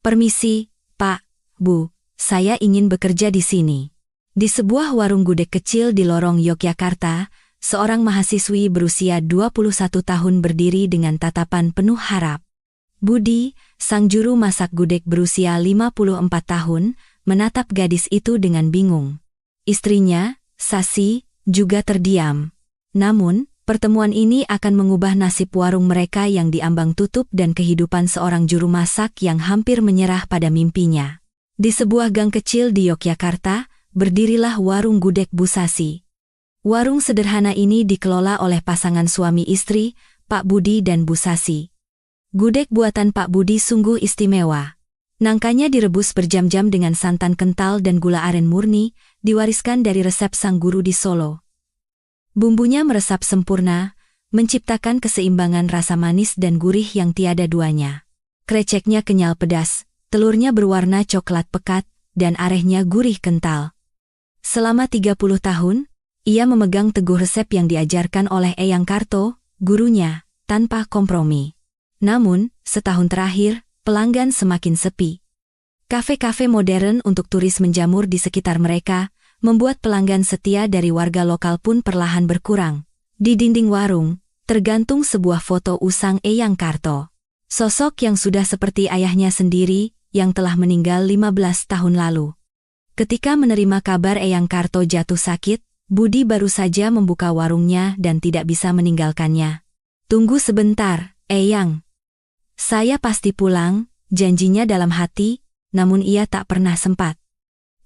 Permisi, Pak, Bu, saya ingin bekerja di sini. Di sebuah warung gudeg kecil di lorong Yogyakarta, seorang mahasiswi berusia 21 tahun berdiri dengan tatapan penuh harap. Budi, sang juru masak gudeg berusia 54 tahun, menatap gadis itu dengan bingung. Istrinya, Sasi, juga terdiam. Namun, pertemuan ini akan mengubah nasib warung mereka yang diambang tutup dan kehidupan seorang juru masak yang hampir menyerah pada mimpinya. Di sebuah gang kecil di Yogyakarta, berdirilah warung gudeg Bu Sasi. Warung sederhana ini dikelola oleh pasangan suami istri, Pak Budi dan Bu Sasi. Gudeg buatan Pak Budi sungguh istimewa. Nangkanya direbus berjam-jam dengan santan kental dan gula aren murni, diwariskan dari resep sang guru di Solo. Bumbunya meresap sempurna, menciptakan keseimbangan rasa manis dan gurih yang tiada duanya. Kreceknya kenyal pedas, telurnya berwarna coklat pekat, dan arehnya gurih kental. Selama 30 tahun, ia memegang teguh resep yang diajarkan oleh Eyang Karto, gurunya, tanpa kompromi. Namun, setahun terakhir, pelanggan semakin sepi. Kafe-kafe modern untuk turis menjamur di sekitar mereka, membuat pelanggan setia dari warga lokal pun perlahan berkurang. Di dinding warung, tergantung sebuah foto usang Eyang Karto. Sosok yang sudah seperti ayahnya sendiri, yang telah meninggal 15 tahun lalu. Ketika menerima kabar Eyang Karto jatuh sakit, Budi baru saja membuka warungnya dan tidak bisa meninggalkannya. "Tunggu sebentar, Eyang. Saya pasti pulang," janjinya dalam hati, namun ia tak pernah sempat.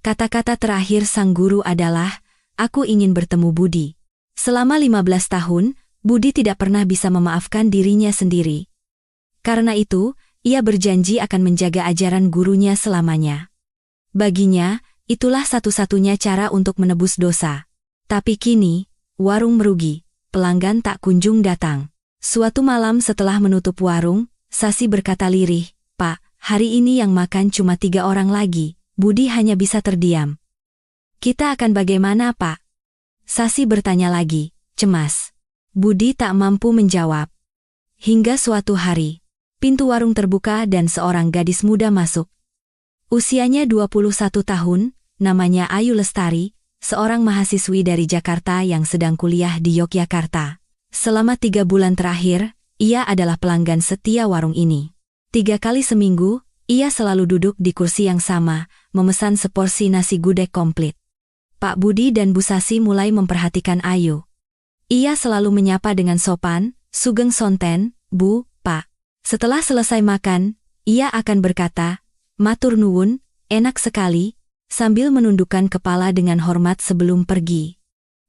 Kata-kata terakhir sang guru adalah, "Aku ingin bertemu Budi." Selama 15 tahun, Budi tidak pernah bisa memaafkan dirinya sendiri. Karena itu, ia berjanji akan menjaga ajaran gurunya selamanya. Baginya, itulah satu-satunya cara untuk menebus dosa. Tapi kini, warung merugi, pelanggan tak kunjung datang. Suatu malam setelah menutup warung, Sasi berkata lirih, "Pak, hari ini yang makan cuma 3 orang lagi." Budi hanya bisa terdiam. "Kita akan bagaimana, Pak?" Sasi bertanya lagi, cemas. Budi tak mampu menjawab. Hingga suatu hari, pintu warung terbuka dan seorang gadis muda masuk. Usianya 21 tahun, namanya Ayu Lestari, seorang mahasiswi dari Jakarta yang sedang kuliah di Yogyakarta. Selama 3 bulan terakhir, ia adalah pelanggan setia warung ini. 3 kali seminggu, ia selalu duduk di kursi yang sama, memesan seporsi nasi gudeg komplit. Pak Budi dan Bu Sasi mulai memperhatikan Ayu. Ia selalu menyapa dengan sopan, "Sugeng sonten, Bu, Pak." Setelah selesai makan, ia akan berkata, "Matur nuwun, enak sekali," sambil menundukkan kepala dengan hormat sebelum pergi.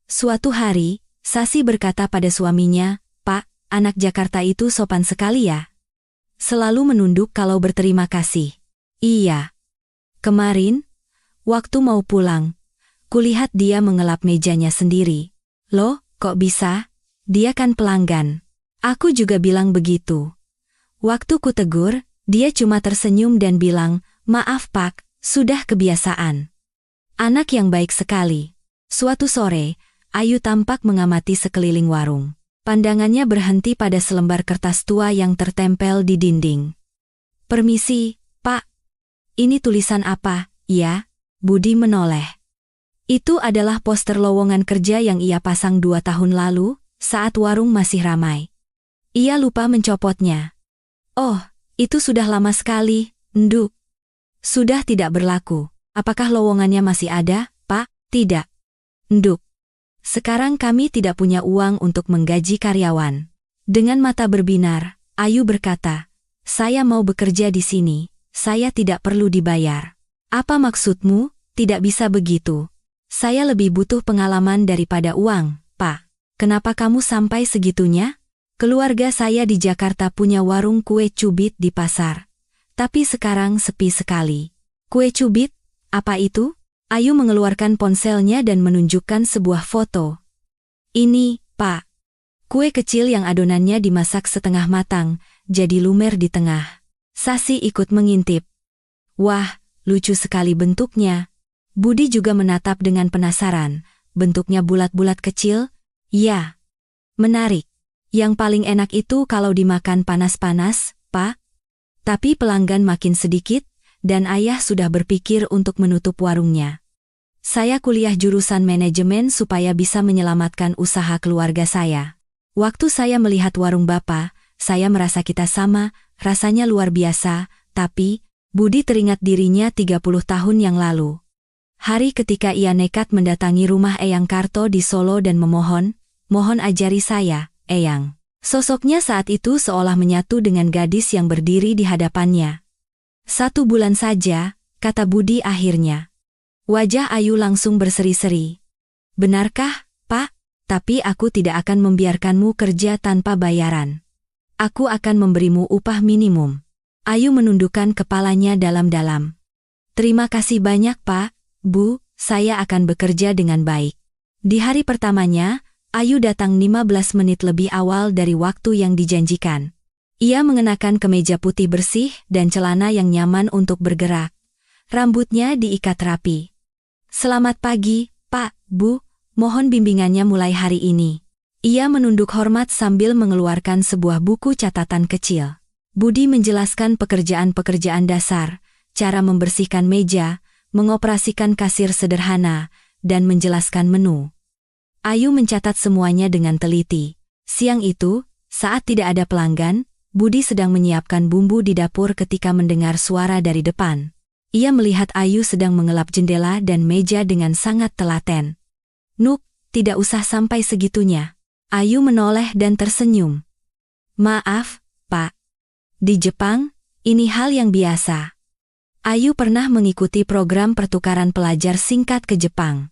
Suatu hari, Sasi berkata pada suaminya, "Pak, anak Jakarta itu sopan sekali ya. Selalu menunduk kalau berterima kasih." "Iya. Kemarin, waktu mau pulang, kulihat dia mengelap mejanya sendiri." "Loh, kok bisa? Dia kan pelanggan." "Aku juga bilang begitu. Waktu ku tegur, dia cuma tersenyum dan bilang, 'Maaf Pak, sudah kebiasaan.'" Anak yang baik sekali. Suatu sore, Ayu tampak mengamati sekeliling warung. Pandangannya berhenti pada selembar kertas tua yang tertempel di dinding. "Permisi, Pak. Ini tulisan apa?" "Ya." Budi menoleh. Itu adalah poster lowongan kerja yang ia pasang 2 tahun lalu, saat warung masih ramai. Ia lupa mencopotnya. "Oh, itu sudah lama sekali, Nduk. Sudah tidak berlaku." "Apakah lowongannya masih ada, Pak?" "Tidak, Nduk. Sekarang kami tidak punya uang untuk menggaji karyawan." Dengan mata berbinar, Ayu berkata, "Saya mau bekerja di sini, saya tidak perlu dibayar." "Apa maksudmu? Tidak bisa begitu. Saya lebih butuh pengalaman daripada uang, Pak." "Kenapa kamu sampai segitunya?" "Keluarga saya di Jakarta punya warung kue cubit di pasar. Tapi sekarang sepi sekali." "Kue cubit? Apa itu?" Ayu mengeluarkan ponselnya dan menunjukkan sebuah foto. "Ini, Pak. Kue kecil yang adonannya dimasak setengah matang, jadi lumer di tengah." Sasi ikut mengintip. "Wah, lucu sekali bentuknya." Budi juga menatap dengan penasaran. "Bentuknya bulat-bulat kecil?" "Ya." "Menarik. Yang paling enak itu kalau dimakan panas-panas, Pak." Tapi pelanggan makin sedikit, dan ayah sudah berpikir untuk menutup warungnya. Saya kuliah jurusan manajemen supaya bisa menyelamatkan usaha keluarga saya. Waktu saya melihat warung Bapak, saya merasa kita sama, rasanya luar biasa, tapi Budi teringat dirinya 30 tahun yang lalu. Hari ketika ia nekat mendatangi rumah Eyang Karto di Solo dan mohon ajari saya, Eyang. Sosoknya saat itu seolah menyatu dengan gadis yang berdiri di hadapannya. 1 bulan saja, kata Budi akhirnya. Wajah Ayu langsung berseri-seri. Benarkah, Pak? Tapi aku tidak akan membiarkanmu kerja tanpa bayaran. Aku akan memberimu upah minimum. Ayu menundukkan kepalanya dalam-dalam. Terima kasih banyak, Pak. Bu, saya akan bekerja dengan baik. Di hari pertamanya, Ayu datang 15 menit lebih awal dari waktu yang dijanjikan. Ia mengenakan kemeja putih bersih dan celana yang nyaman untuk bergerak. Rambutnya diikat rapi. Selamat pagi, Pak, Bu, mohon bimbingannya mulai hari ini. Ia menunduk hormat sambil mengeluarkan sebuah buku catatan kecil. Budi menjelaskan pekerjaan-pekerjaan dasar, cara membersihkan meja, mengoperasikan kasir sederhana, dan menjelaskan menu. Ayu mencatat semuanya dengan teliti. Siang itu, saat tidak ada pelanggan, Budi sedang menyiapkan bumbu di dapur ketika mendengar suara dari depan. Ia melihat Ayu sedang mengelap jendela dan meja dengan sangat telaten. Nuk, tidak usah sampai segitunya. Ayu menoleh dan tersenyum. Maaf, Pak. Di Jepang, ini hal yang biasa. Ayu pernah mengikuti program pertukaran pelajar singkat ke Jepang.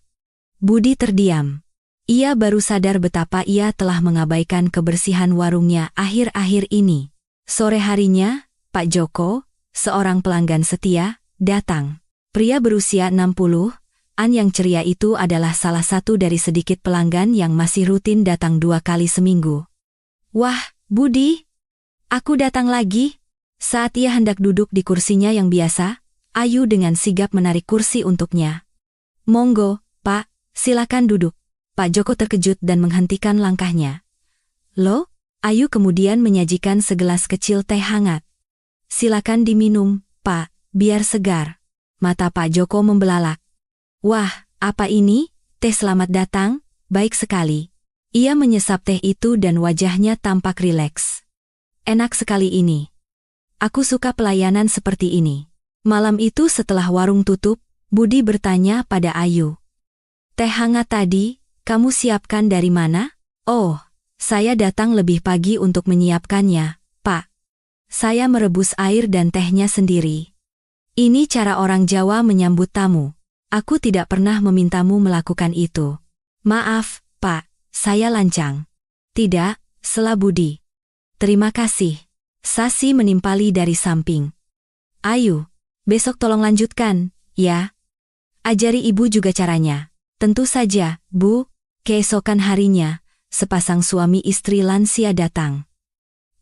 Budi terdiam. Ia baru sadar betapa ia telah mengabaikan kebersihan warungnya akhir-akhir ini. Sore harinya, Pak Joko, seorang pelanggan setia, datang. Pria berusia 60-an yang ceria itu adalah salah satu dari sedikit pelanggan yang masih rutin datang 2 kali seminggu. Wah, Budi, aku datang lagi. Saat ia hendak duduk di kursinya yang biasa, Ayu dengan sigap menarik kursi untuknya. Monggo, Pak, silakan duduk. Pak Joko terkejut dan menghentikan langkahnya. Loh? Ayu kemudian menyajikan segelas kecil teh hangat. Silakan diminum, Pak, biar segar. Mata Pak Joko membelalak. Wah, apa ini? Teh selamat datang, baik sekali. Ia menyesap teh itu dan wajahnya tampak rileks. Enak sekali ini. Aku suka pelayanan seperti ini. Malam itu setelah warung tutup, Budi bertanya pada Ayu. Teh hangat tadi, kamu siapkan dari mana? Oh, saya datang lebih pagi untuk menyiapkannya, Pak. Saya merebus air dan tehnya sendiri. Ini cara orang Jawa menyambut tamu. Aku tidak pernah memintamu melakukan itu. Maaf, Pak, saya lancang. Tidak, sela Budi. Terima kasih. Sasi menimpali dari samping. Ayu, besok tolong lanjutkan, ya. Ajari ibu juga caranya. Tentu saja, Bu. Keesokan harinya, sepasang suami istri lansia datang.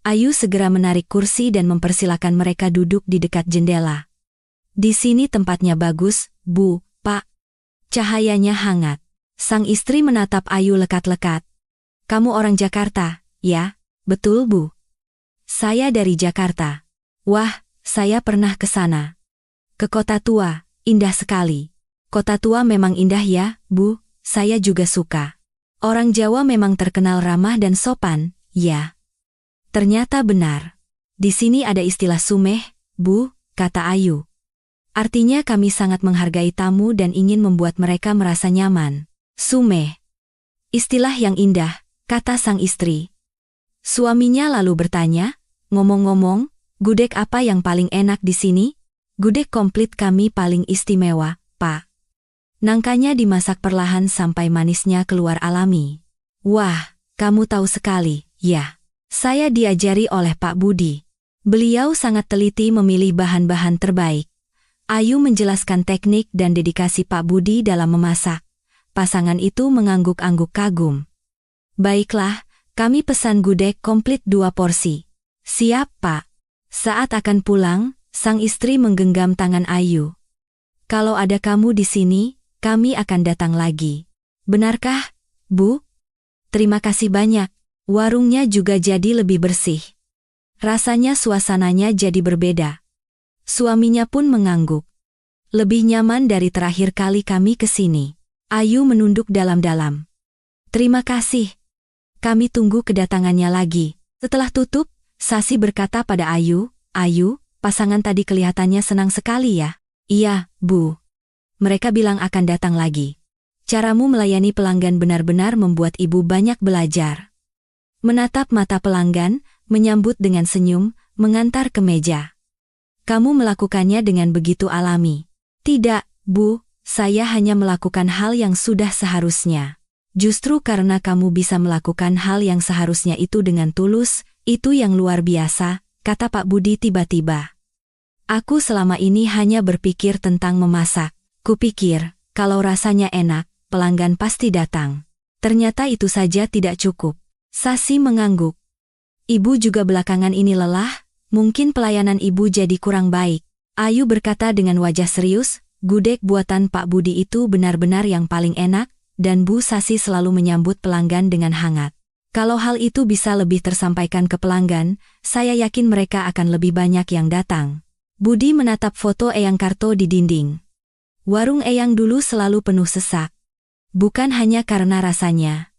Ayu segera menarik kursi dan mempersilakan mereka duduk di dekat jendela. Di sini tempatnya bagus, Bu, Pak. Cahayanya hangat. Sang istri menatap Ayu lekat-lekat. Kamu orang Jakarta, ya? Betul, Bu. Saya dari Jakarta. Wah, saya pernah ke sana. Ke Kota Tua, indah sekali. Kota Tua memang indah ya, Bu, saya juga suka. Orang Jawa memang terkenal ramah dan sopan, ya. Ternyata benar. Di sini ada istilah sumeh, Bu, kata Ayu. Artinya kami sangat menghargai tamu dan ingin membuat mereka merasa nyaman. Sumeh. Istilah yang indah, kata sang istri. Suaminya lalu bertanya, ngomong-ngomong, gudeg apa yang paling enak di sini? Gudeg komplit kami paling istimewa, Pak. Nangkanya dimasak perlahan sampai manisnya keluar alami. Wah, kamu tahu sekali, ya. Saya diajari oleh Pak Budi. Beliau sangat teliti memilih bahan-bahan terbaik. Ayu menjelaskan teknik dan dedikasi Pak Budi dalam memasak. Pasangan itu mengangguk-angguk kagum. Baiklah, kami pesan gudeg komplit 2 porsi. Siap, Pak. Saat akan pulang, sang istri menggenggam tangan Ayu. Kalau ada kamu di sini, kami akan datang lagi. Benarkah, Bu? Terima kasih banyak. Warungnya juga jadi lebih bersih. Rasanya suasananya jadi berbeda. Suaminya pun mengangguk. Lebih nyaman dari terakhir kali kami ke sini. Ayu menunduk dalam-dalam. Terima kasih. Kami tunggu kedatangannya lagi. Setelah tutup, Sasi berkata pada Ayu, Ayu, pasangan tadi kelihatannya senang sekali ya. Iya, Bu. Mereka bilang akan datang lagi. Caramu melayani pelanggan benar-benar membuat ibu banyak belajar. Menatap mata pelanggan, menyambut dengan senyum, mengantar ke meja. Kamu melakukannya dengan begitu alami. Tidak, Bu, saya hanya melakukan hal yang sudah seharusnya. Justru karena kamu bisa melakukan hal yang seharusnya itu dengan tulus, itu yang luar biasa, kata Pak Budi tiba-tiba. Aku selama ini hanya berpikir tentang memasak. Kupikir, kalau rasanya enak, pelanggan pasti datang. Ternyata itu saja tidak cukup. Sasi mengangguk. Ibu juga belakangan ini lelah, mungkin pelayanan ibu jadi kurang baik. Ayu berkata dengan wajah serius, gudeg buatan Pak Budi itu benar-benar yang paling enak, dan Bu Sasi selalu menyambut pelanggan dengan hangat. Kalau hal itu bisa lebih tersampaikan ke pelanggan, saya yakin mereka akan lebih banyak yang datang. Budi menatap foto Eyang Karto di dinding. Warung Eyang dulu selalu penuh sesak. Bukan hanya karena rasanya.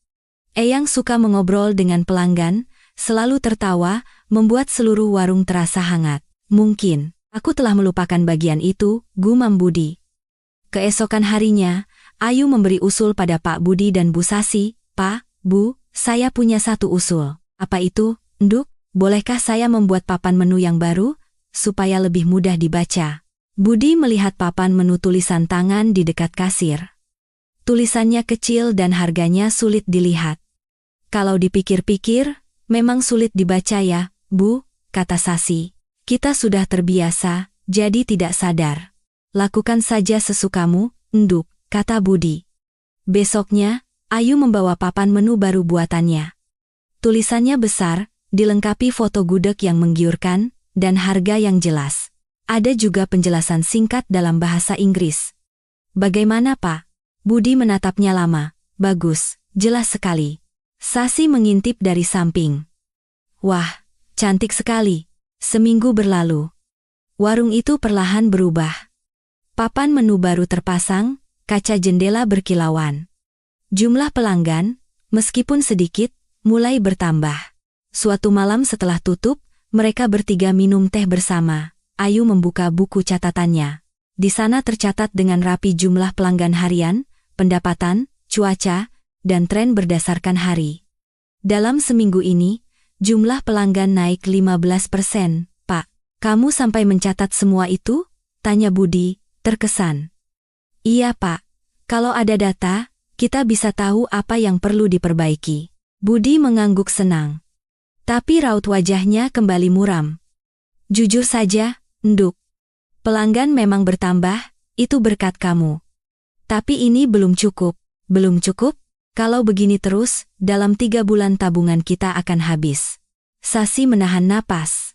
Eyang suka mengobrol dengan pelanggan, selalu tertawa, membuat seluruh warung terasa hangat. Mungkin aku telah melupakan bagian itu, gumam Budi. Keesokan harinya, Ayu memberi usul pada Pak Budi dan Bu Sasi. Pak, Bu, saya punya satu usul. Apa itu, Nduk? Bolehkah saya membuat papan menu yang baru, supaya lebih mudah dibaca? Budi melihat papan menu tulisan tangan di dekat kasir. Tulisannya kecil dan harganya sulit dilihat. Kalau dipikir-pikir, memang sulit dibaca ya, Bu, kata Sasi. Kita sudah terbiasa, jadi tidak sadar. Lakukan saja sesukamu, Nduk, kata Budi. Besoknya, Ayu membawa papan menu baru buatannya. Tulisannya besar, dilengkapi foto gudeg yang menggiurkan, dan harga yang jelas. Ada juga penjelasan singkat dalam bahasa Inggris. Bagaimana, Pak? Budi menatapnya lama. Bagus, jelas sekali. Sasi mengintip dari samping. Wah, cantik sekali. Seminggu berlalu. Warung itu perlahan berubah. Papan menu baru terpasang, kaca jendela berkilauan. Jumlah pelanggan, meskipun sedikit, mulai bertambah. Suatu malam setelah tutup, mereka bertiga minum teh bersama. Ayu membuka buku catatannya. Di sana tercatat dengan rapi jumlah pelanggan harian, pendapatan, cuaca, dan tren berdasarkan hari. Dalam seminggu ini, jumlah pelanggan naik 15%. Pak, kamu sampai mencatat semua itu? Tanya Budi, terkesan. Iya, Pak. Kalau ada data, kita bisa tahu apa yang perlu diperbaiki. Budi mengangguk senang. Tapi raut wajahnya kembali muram. Jujur saja, Nduk. Pelanggan memang bertambah, itu berkat kamu. Tapi ini belum cukup. Belum cukup? Kalau begini terus, dalam 3 bulan tabungan kita akan habis. Sasi menahan napas.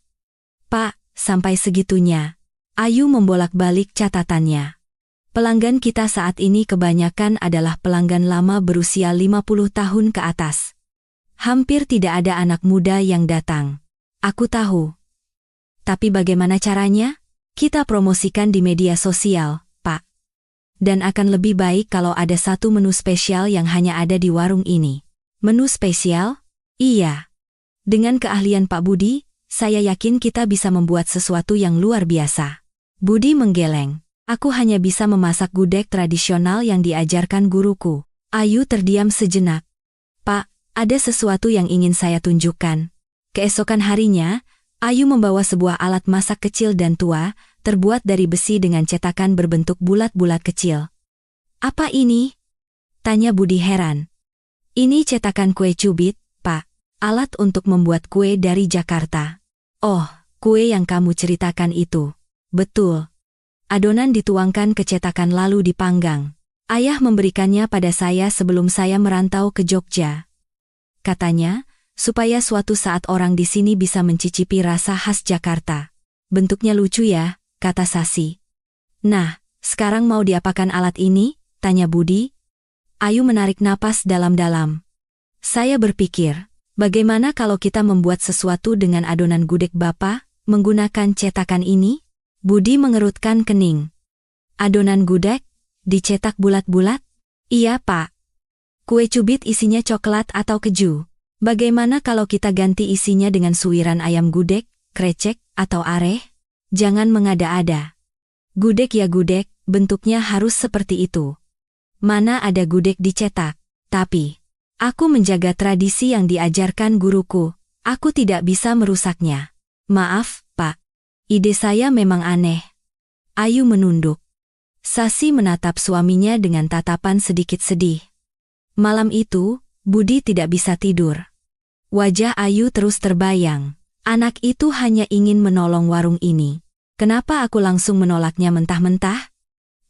Pak, sampai segitunya. Ayu membolak-balik catatannya. Pelanggan kita saat ini kebanyakan adalah pelanggan lama berusia 50 tahun ke atas. Hampir tidak ada anak muda yang datang. Aku tahu. Tapi bagaimana caranya? Kita promosikan di media sosial, Pak. Dan akan lebih baik kalau ada satu menu spesial yang hanya ada di warung ini. Menu spesial? Iya. Dengan keahlian Pak Budi, saya yakin kita bisa membuat sesuatu yang luar biasa. Budi menggeleng. Aku hanya bisa memasak gudeg tradisional yang diajarkan guruku. Ayu terdiam sejenak. Pak, ada sesuatu yang ingin saya tunjukkan. Keesokan harinya, Ayu membawa sebuah alat masak kecil dan tua, terbuat dari besi dengan cetakan berbentuk bulat-bulat kecil. Apa ini? Tanya Budi heran. Ini cetakan kue cubit, Pak. Alat untuk membuat kue dari Jakarta. Oh, kue yang kamu ceritakan itu. Betul. Adonan dituangkan ke cetakan lalu dipanggang. Ayah memberikannya pada saya sebelum saya merantau ke Jogja. Katanya, supaya suatu saat orang di sini bisa mencicipi rasa khas Jakarta. Bentuknya lucu ya, kata Sasi. Nah, sekarang mau diapakan alat ini? Tanya Budi. Ayu menarik napas dalam-dalam. Saya berpikir, bagaimana kalau kita membuat sesuatu dengan adonan gudeg Bapak, menggunakan cetakan ini? Budi mengerutkan kening. Adonan gudeg? Dicetak bulat-bulat? Iya, Pak. Kue cubit isinya coklat atau keju. Bagaimana kalau kita ganti isinya dengan suiran ayam gudeg, krecek, atau areh? Jangan mengada-ada. Gudeg ya gudeg, bentuknya harus seperti itu. Mana ada gudeg dicetak? Tapi, aku menjaga tradisi yang diajarkan guruku. Aku tidak bisa merusaknya. Maaf, Pak. Ide saya memang aneh. Ayu menunduk. Sasi menatap suaminya dengan tatapan sedikit sedih. Malam itu, Budi tidak bisa tidur. Wajah Ayu terus terbayang. Anak itu hanya ingin menolong warung ini. Kenapa aku langsung menolaknya mentah-mentah?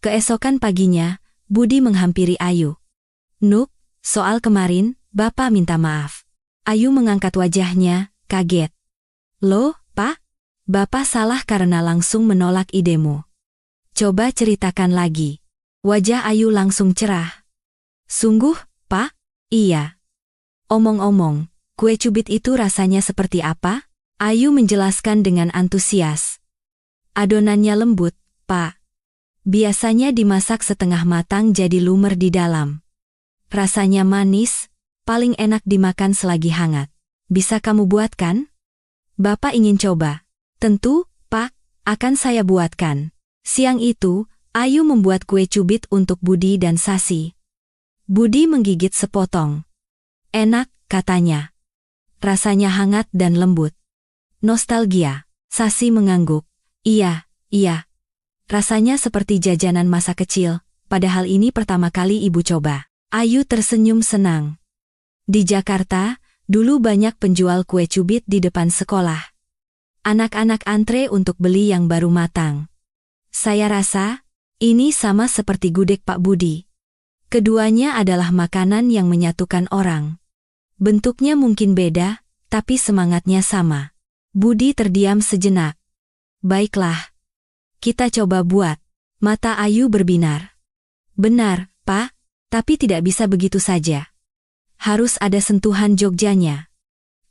Keesokan paginya, Budi menghampiri Ayu. Nuk, soal kemarin, Bapak minta maaf. Ayu mengangkat wajahnya, kaget. Loh, Pak? Bapak salah karena langsung menolak idemu. Coba ceritakan lagi. Wajah Ayu langsung cerah. Sungguh, Pak? Iya. Omong-omong, kue cubit itu rasanya seperti apa? Ayu menjelaskan dengan antusias. Adonannya lembut, Pak. Biasanya dimasak setengah matang jadi lumer di dalam. Rasanya manis, paling enak dimakan selagi hangat. Bisa kamu buatkan? Bapak ingin coba. Tentu, Pak, akan saya buatkan. Siang itu, Ayu membuat kue cubit untuk Budi dan Sasi. Budi menggigit sepotong. Enak, katanya. Rasanya hangat dan lembut. Nostalgia. Sasi mengangguk. Iya. Rasanya seperti jajanan masa kecil, padahal ini pertama kali ibu coba. Ayu tersenyum senang. Di Jakarta, dulu banyak penjual kue cubit di depan sekolah. Anak-anak antre untuk beli yang baru matang. Saya rasa, ini sama seperti gudeg Pak Budi. Keduanya adalah makanan yang menyatukan orang. Bentuknya mungkin beda, tapi semangatnya sama. Budi terdiam sejenak. Baiklah. Kita coba buat. Mata Ayu berbinar. Benar, Pak, tapi tidak bisa begitu saja. Harus ada sentuhan Jogjanya.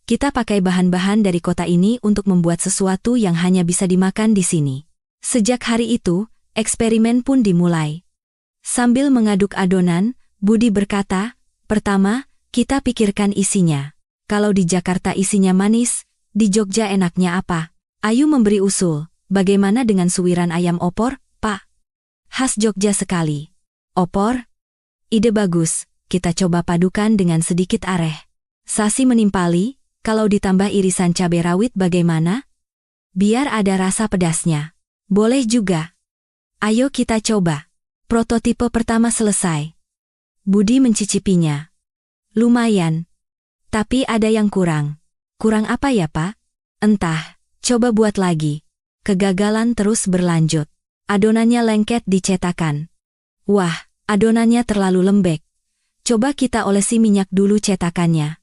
Kita pakai bahan-bahan dari kota ini untuk membuat sesuatu yang hanya bisa dimakan di sini. Sejak hari itu, eksperimen pun dimulai. Sambil mengaduk adonan, Budi berkata, pertama, kita pikirkan isinya. Kalau di Jakarta isinya manis, di Jogja enaknya apa? Ayu memberi usul, bagaimana dengan suwiran ayam opor, Pak? Khas Jogja sekali. Opor? Ide bagus, kita coba padukan dengan sedikit areh. Sasi menimpali, kalau ditambah irisan cabai rawit bagaimana? Biar ada rasa pedasnya. Boleh juga. Ayo kita coba. Prototipe pertama selesai. Budi mencicipinya. Lumayan. Tapi ada yang kurang. Kurang apa ya, Pak? Entah, coba buat lagi. Kegagalan terus berlanjut. Adonannya lengket di cetakan. Wah, adonannya terlalu lembek. Coba kita olesi minyak dulu cetakannya.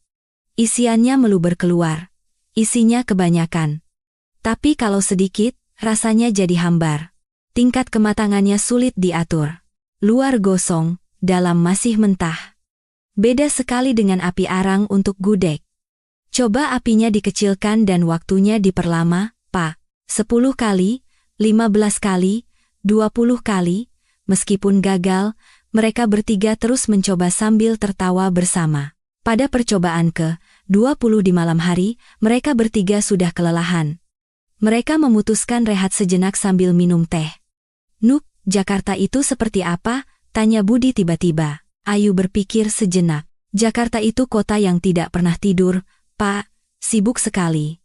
Isiannya meluber keluar. Isinya kebanyakan. Tapi kalau sedikit, rasanya jadi hambar. Tingkat kematangannya sulit diatur. Luar gosong, dalam masih mentah. Beda sekali dengan api arang untuk gudeg. Coba apinya dikecilkan dan waktunya diperlama, Pak. 10 kali, 15 kali, 20 kali. Meskipun gagal, mereka bertiga terus mencoba sambil tertawa bersama. Pada percobaan ke-20 di malam hari, mereka bertiga sudah kelelahan. Mereka memutuskan rehat sejenak sambil minum teh. Nuk, Jakarta itu seperti apa? Tanya Budi tiba-tiba. Ayu berpikir sejenak. Jakarta itu kota yang tidak pernah tidur, Pak, sibuk sekali.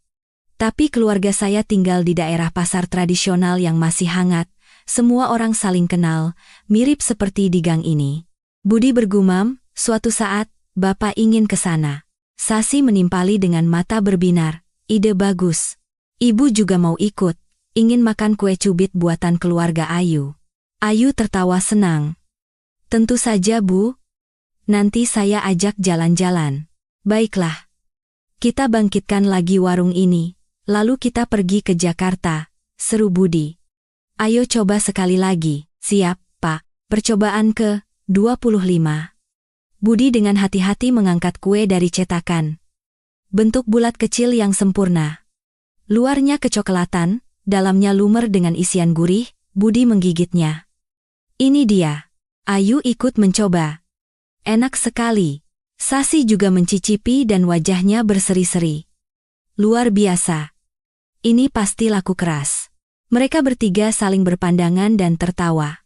Tapi keluarga saya tinggal di daerah pasar tradisional yang masih hangat. Semua orang saling kenal, mirip seperti di gang ini. Budi bergumam, suatu saat, Bapak ingin ke sana. Sasi menimpali dengan mata berbinar. Ide bagus. Ibu juga mau ikut, ingin makan kue cubit buatan keluarga Ayu. Ayu tertawa senang. Tentu saja, Bu. Nanti saya ajak jalan-jalan. Baiklah. Kita bangkitkan lagi warung ini, lalu kita pergi ke Jakarta, seru Budi. Ayo coba sekali lagi. Siap, Pak. Percobaan ke-25. Budi dengan hati-hati mengangkat kue dari cetakan. Bentuk bulat kecil yang sempurna. Luarnya kecoklatan, dalamnya lumer dengan isian gurih. Budi menggigitnya. Ini dia. Ayu ikut mencoba. Enak sekali. Sasi juga mencicipi dan wajahnya berseri-seri. Luar biasa. Ini pasti laku keras. Mereka bertiga saling berpandangan dan tertawa.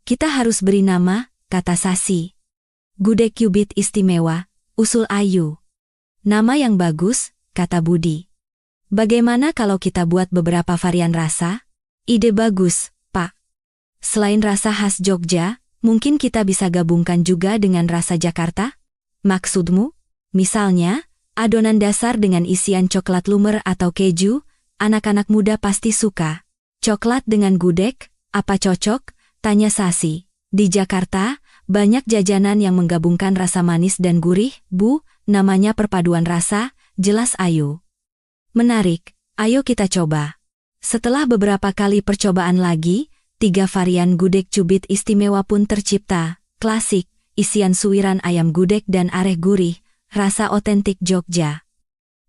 Kita harus beri nama, kata Sasi. Gudeg cubit istimewa, usul Ayu. Nama yang bagus, kata Budi. Bagaimana kalau kita buat beberapa varian rasa? Ide bagus, Pak. Selain rasa khas Jogja, mungkin kita bisa gabungkan juga dengan rasa Jakarta? Maksudmu? Misalnya, adonan dasar dengan isian coklat lumer atau keju, anak-anak muda pasti suka. Coklat dengan gudeg, apa cocok? Tanya Sasi. Di Jakarta, banyak jajanan yang menggabungkan rasa manis dan gurih, Bu, namanya perpaduan rasa, jelas Ayu. Menarik, ayo kita coba. Setelah beberapa kali percobaan lagi, 3 varian gudeg cubit istimewa pun tercipta. Klasik, isian suiran ayam gudeg dan areh gurih, rasa otentik Jogja.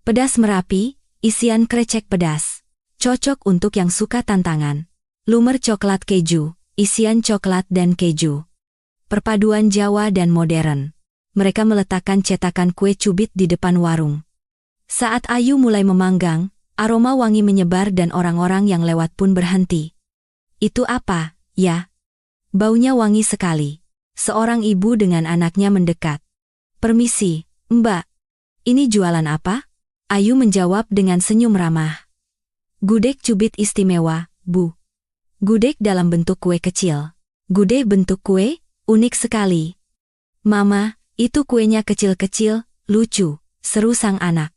Pedas Merapi, isian krecek pedas. Cocok untuk yang suka tantangan. Lumer coklat keju, isian coklat dan keju. Perpaduan Jawa dan modern. Mereka meletakkan cetakan kue cubit di depan warung. Saat Ayu mulai memanggang, aroma wangi menyebar dan orang-orang yang lewat pun berhenti. Itu apa, ya? Baunya wangi sekali. Seorang ibu dengan anaknya mendekat. Permisi, Mbak. Ini jualan apa? Ayu menjawab dengan senyum ramah. Gudeg cubit istimewa, Bu. Gudeg dalam bentuk kue kecil. Gudeg bentuk kue, unik sekali. Mama, itu kuenya kecil-kecil, lucu, seru sang anak.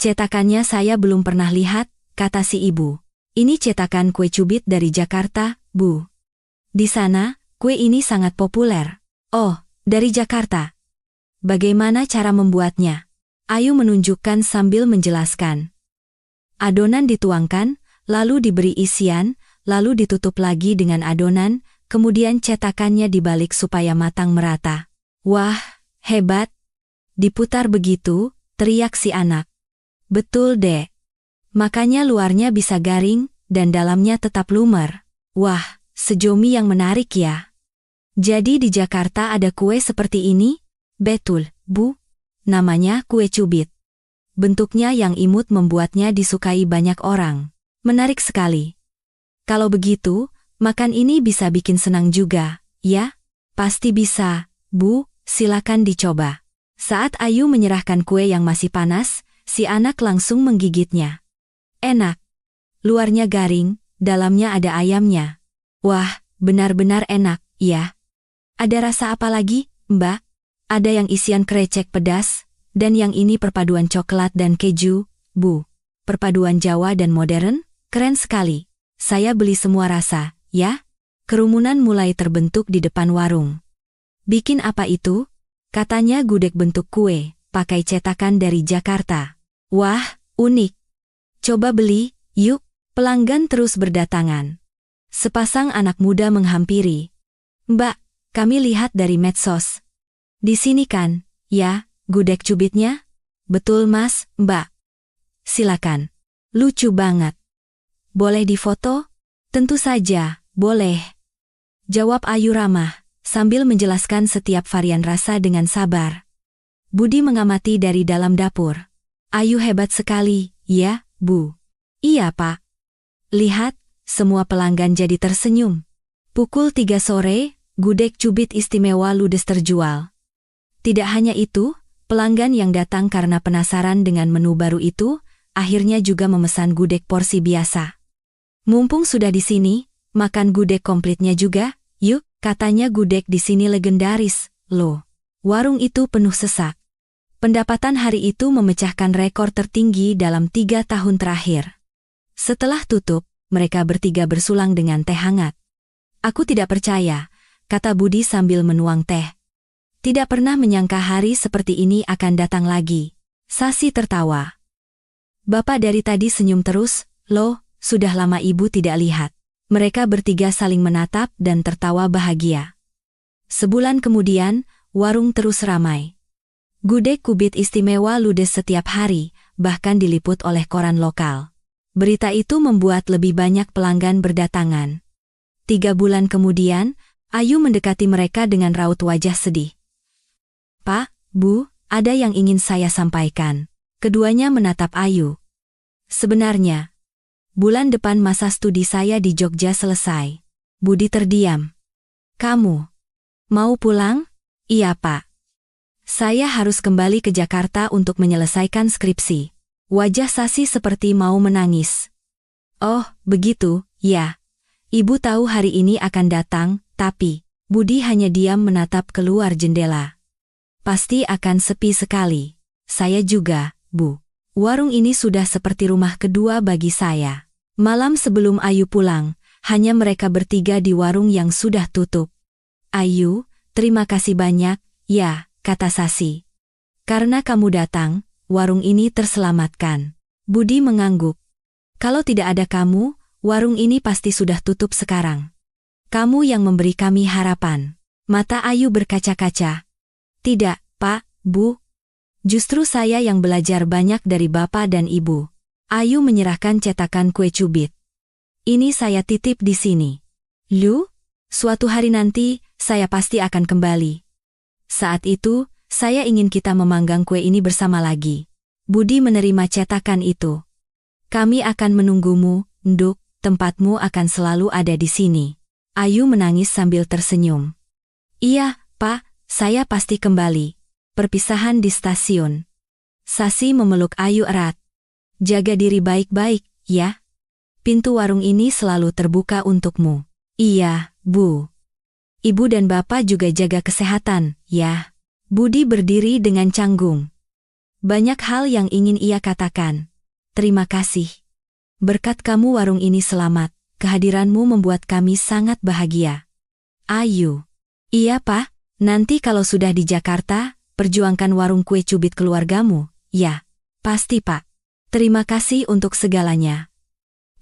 Cetakannya saya belum pernah lihat, kata si ibu. Ini cetakan kue cubit dari Jakarta, Bu. Di sana, kue ini sangat populer. Oh, dari Jakarta. Bagaimana cara membuatnya? Ayu menunjukkan sambil menjelaskan. Adonan dituangkan, lalu diberi isian, lalu ditutup lagi dengan adonan, kemudian cetakannya dibalik supaya matang merata. Wah, hebat. Diputar begitu, teriak si anak. Betul, Dek. Makanya luarnya bisa garing, dan dalamnya tetap lumer. Wah, sejomi yang menarik ya. Jadi di Jakarta ada kue seperti ini? Betul, Bu. Namanya kue cubit. Bentuknya yang imut membuatnya disukai banyak orang. Menarik sekali. Kalau begitu, makan ini bisa bikin senang juga, ya? Pasti bisa, Bu, silakan dicoba. Saat Ayu menyerahkan kue yang masih panas, si anak langsung menggigitnya. Enak. Luarnya garing, dalamnya ada ayamnya. Wah, benar-benar enak, ya. Ada rasa apa lagi, Mbak? Ada yang isian krecek pedas, dan yang ini perpaduan coklat dan keju, Bu. Perpaduan Jawa dan modern, keren sekali. Saya beli semua rasa, ya. Kerumunan mulai terbentuk di depan warung. Bikin apa itu? Katanya gudeg bentuk kue, pakai cetakan dari Jakarta. Wah, unik. Coba beli, yuk. Pelanggan terus berdatangan. Sepasang anak muda menghampiri. Mbak, kami lihat dari medsos. Di sini kan, ya, gudeg cubitnya? Betul Mas, Mbak. Silakan. Lucu banget. Boleh difoto? Tentu saja, boleh. Jawab Ayu ramah, sambil menjelaskan setiap varian rasa dengan sabar. Budi mengamati dari dalam dapur. Ayu hebat sekali, ya, Bu. Iya, Pak. Lihat, semua pelanggan jadi tersenyum. Pukul 3 sore, gudeg cubit istimewa ludes terjual. Tidak hanya itu, pelanggan yang datang karena penasaran dengan menu baru itu, akhirnya juga memesan gudeg porsi biasa. Mumpung sudah di sini, makan gudeg komplitnya juga, yuk, katanya gudeg di sini legendaris, loh. Warung itu penuh sesak. Pendapatan hari itu memecahkan rekor tertinggi dalam 3 tahun terakhir. Setelah tutup, mereka bertiga bersulang dengan teh hangat. Aku tidak percaya, kata Budi sambil menuang teh. Tidak pernah menyangka hari seperti ini akan datang lagi. Sasi tertawa. Bapak dari tadi senyum terus, loh, sudah lama ibu tidak lihat. Mereka bertiga saling menatap dan tertawa bahagia. Sebulan kemudian, warung terus ramai. Gudeg cubit istimewa ludes setiap hari, bahkan diliput oleh koran lokal. Berita itu membuat lebih banyak pelanggan berdatangan. 3 bulan kemudian, Ayu mendekati mereka dengan raut wajah sedih. "Pak, Bu, ada yang ingin saya sampaikan." Keduanya menatap Ayu. "Sebenarnya, bulan depan masa studi saya di Jogja selesai." Budi terdiam. "Kamu mau pulang?" "Iya, Pak. Saya harus kembali ke Jakarta untuk menyelesaikan skripsi." Wajah Sasi seperti mau menangis. "Oh, begitu, ya. Ibu tahu hari ini akan datang, tapi..." Budi hanya diam menatap keluar jendela. "Pasti akan sepi sekali. Saya juga, Bu. Warung ini sudah seperti rumah kedua bagi saya." Malam sebelum Ayu pulang, hanya mereka bertiga di warung yang sudah tutup. "Ayu, terima kasih banyak, ya," kata Sasi. "Karena kamu datang, warung ini terselamatkan." Budi mengangguk. "Kalau tidak ada kamu, warung ini pasti sudah tutup sekarang. Kamu yang memberi kami harapan." Mata Ayu berkaca-kaca. "Tidak, Pak, Bu. Justru saya yang belajar banyak dari Bapak dan Ibu." Ayu menyerahkan cetakan kue cubit. "Ini saya titip di sini. Lu, suatu hari nanti, saya pasti akan kembali. Saat itu, saya ingin kita memanggang kue ini bersama lagi." Budi menerima cetakan itu. "Kami akan menunggumu, Nduk, tempatmu akan selalu ada di sini." Ayu menangis sambil tersenyum. "Iya, Pak, saya pasti kembali." Perpisahan di stasiun. Sasi memeluk Ayu erat. "Jaga diri baik-baik, ya. Pintu warung ini selalu terbuka untukmu." "Iya, Bu. Ibu dan Bapak juga jaga kesehatan, ya." Budi berdiri dengan canggung. Banyak hal yang ingin ia katakan. "Terima kasih. Berkat kamu warung ini selamat. Kehadiranmu membuat kami sangat bahagia." Ayu. "Iya, Pak. Nanti kalau sudah di Jakarta, perjuangkan warung kue cubit keluargamu." "Ya, pasti, Pak. Terima kasih untuk segalanya.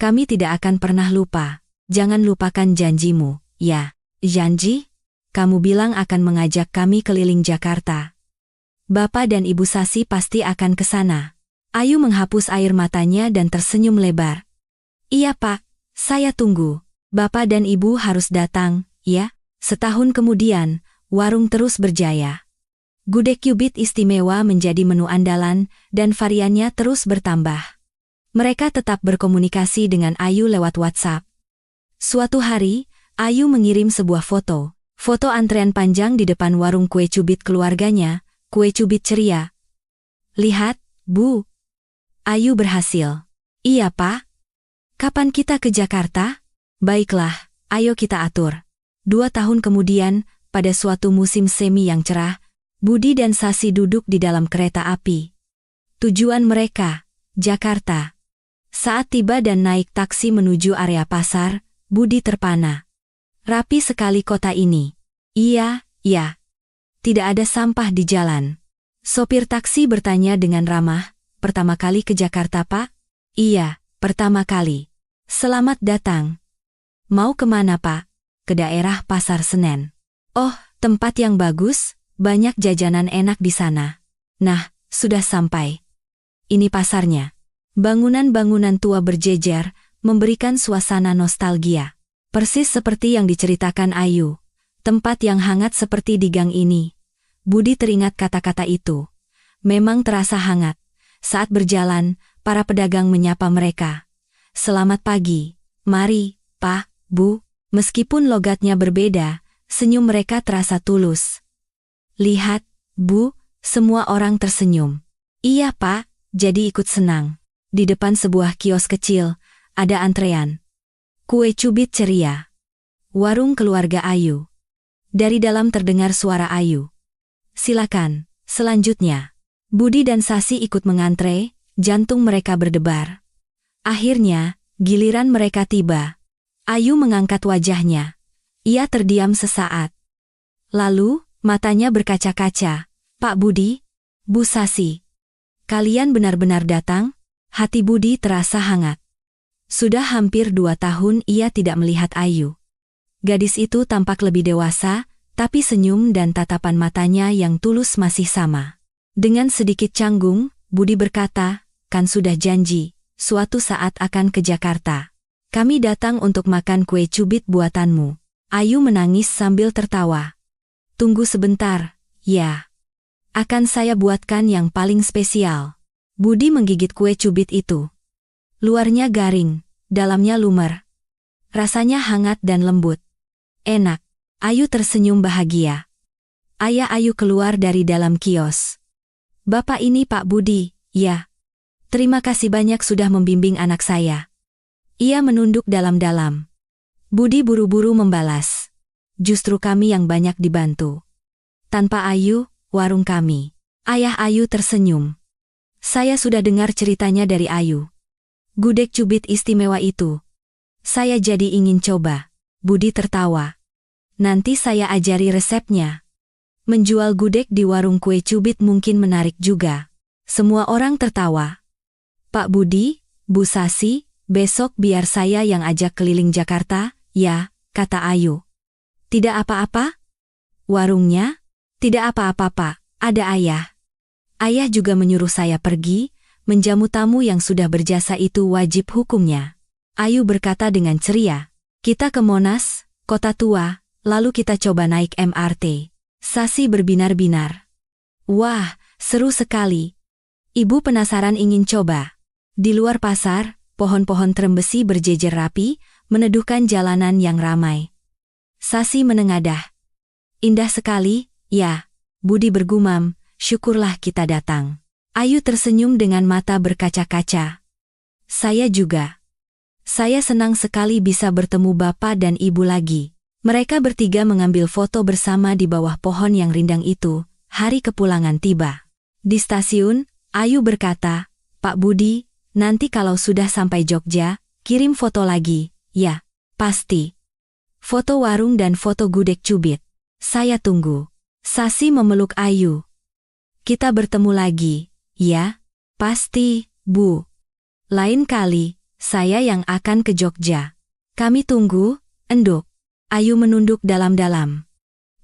Kami tidak akan pernah lupa. Jangan lupakan janjimu, ya." "Janji? Kamu bilang akan mengajak kami keliling Jakarta. Bapak dan Ibu Sasi pasti akan ke sana." Ayu menghapus air matanya dan tersenyum lebar. "Iya, Pak. Saya tunggu. Bapak dan Ibu harus datang, ya." Setahun kemudian, warung terus berjaya. Gudeg Cubit istimewa menjadi menu andalan dan variannya terus bertambah. Mereka tetap berkomunikasi dengan Ayu lewat WhatsApp. Suatu hari, Ayu mengirim sebuah foto. Foto antrean panjang di depan warung kue cubit keluarganya, kue cubit ceria. "Lihat, Bu. Ayu berhasil." "Iya, Pak. Kapan kita ke Jakarta?" "Baiklah, ayo kita atur." 2 tahun kemudian, pada suatu musim semi yang cerah, Budi dan Sasi duduk di dalam kereta api. Tujuan mereka, Jakarta. Saat tiba dan naik taksi menuju area pasar, Budi terpana. "Rapi sekali kota ini." "Iya, ya. Tidak ada sampah di jalan." Sopir taksi bertanya dengan ramah, "Pertama kali ke Jakarta, Pak?" "Iya, pertama kali." "Selamat datang." "Mau kemana, Pak?" "Ke daerah Pasar Senen." "Oh, tempat yang bagus, banyak jajanan enak di sana." "Nah, sudah sampai. Ini pasarnya." Bangunan-bangunan tua berjejer, memberikan suasana nostalgia. Persis seperti yang diceritakan Ayu. Tempat yang hangat seperti di gang ini. Budi teringat kata-kata itu. Memang terasa hangat. Saat berjalan, para pedagang menyapa mereka. "Selamat pagi. Mari, Pak, Bu." Meskipun logatnya berbeda, senyum mereka terasa tulus. "Lihat, Bu, semua orang tersenyum." "Iya, Pak, jadi ikut senang." Di depan sebuah kios kecil, ada antrean. Kue cubit ceria. Warung keluarga Ayu. Dari dalam terdengar suara Ayu. "Silakan, selanjutnya." Budi dan Sasi ikut mengantre, jantung mereka berdebar. Akhirnya, giliran mereka tiba. Ayu mengangkat wajahnya. Ia terdiam sesaat. Lalu, matanya berkaca-kaca. "Pak Budi, Bu Sasi, kalian benar-benar datang?" Hati Budi terasa hangat. Sudah hampir 2 tahun ia tidak melihat Ayu. Gadis itu tampak lebih dewasa, tapi senyum dan tatapan matanya yang tulus masih sama. Dengan sedikit canggung, Budi berkata, "Kan sudah janji, suatu saat akan ke Jakarta. Kami datang untuk makan kue cubit buatanmu. Ayu menangis sambil tertawa. Tunggu sebentar, ya. Akan saya buatkan yang paling spesial. Budi menggigit kue cubit itu. Luarnya garing, dalamnya lumer. Rasanya hangat dan lembut. Enak. Ayu tersenyum bahagia. Ayah Ayu keluar dari dalam kios. Bapak ini Pak Budi, ya. Terima kasih banyak sudah membimbing anak saya. Ia menunduk dalam-dalam. Budi buru-buru membalas. Justru kami yang banyak dibantu. Tanpa Ayu, warung kami. Ayah Ayu tersenyum. Saya sudah dengar ceritanya dari Ayu. Gudeg cubit istimewa itu. Saya jadi ingin coba. Budi tertawa. Nanti saya ajari resepnya. Menjual gudeg di warung kue cubit mungkin menarik juga. Semua orang tertawa. Pak Budi, Bu Sasi, besok biar saya yang ajak keliling Jakarta, ya, kata Ayu. Tidak apa-apa? Warungnya? Tidak apa-apa Pak, ada ayah. Ayah juga menyuruh saya pergi, menjamu tamu yang sudah berjasa itu wajib hukumnya. Ayu berkata dengan ceria. Kita ke Monas, kota tua, lalu kita coba naik MRT. Sasi berbinar-binar. Wah, seru sekali. Ibu penasaran ingin coba. Di luar pasar, pohon-pohon terembesi berjejer rapi, meneduhkan jalanan yang ramai. Sasi menengadah. Indah sekali, ya. Budi bergumam, syukurlah kita datang. Ayu tersenyum dengan mata berkaca-kaca. Saya juga. Saya senang sekali bisa bertemu Bapak dan Ibu lagi. Mereka bertiga mengambil foto bersama di bawah pohon yang rindang itu. Hari kepulangan tiba. Di stasiun, Ayu berkata, Pak Budi, nanti kalau sudah sampai Jogja, kirim foto lagi, ya, pasti. Foto warung dan foto gudeg cubit. Saya tunggu. Sasi memeluk Ayu. Kita bertemu lagi, ya, pasti, Bu. Lain kali, saya yang akan ke Jogja. Kami tunggu, enduk. Ayu menunduk dalam-dalam.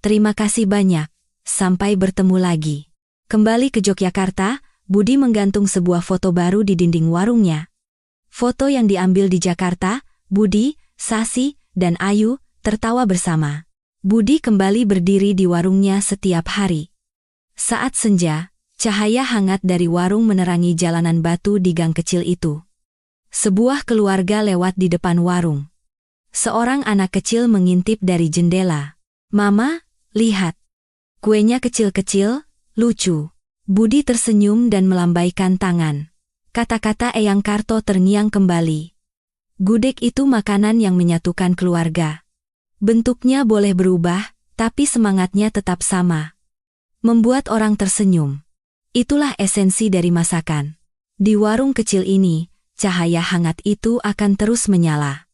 Terima kasih banyak, sampai bertemu lagi. Kembali ke Yogyakarta, Budi menggantung sebuah foto baru di dinding warungnya. Foto yang diambil di Jakarta, Budi, Sasi, dan Ayu tertawa bersama. Budi kembali berdiri di warungnya setiap hari. Saat senja, cahaya hangat dari warung menerangi jalanan batu di gang kecil itu. Sebuah keluarga lewat di depan warung. Seorang anak kecil mengintip dari jendela. Mama, lihat. Kuenya kecil-kecil, lucu. Budi tersenyum dan melambaikan tangan. Kata-kata Eyang Karto terngiang kembali. Gudeg itu makanan yang menyatukan keluarga. Bentuknya boleh berubah, tapi semangatnya tetap sama. Membuat orang tersenyum. Itulah esensi dari masakan. Di warung kecil ini, cahaya hangat itu akan terus menyala.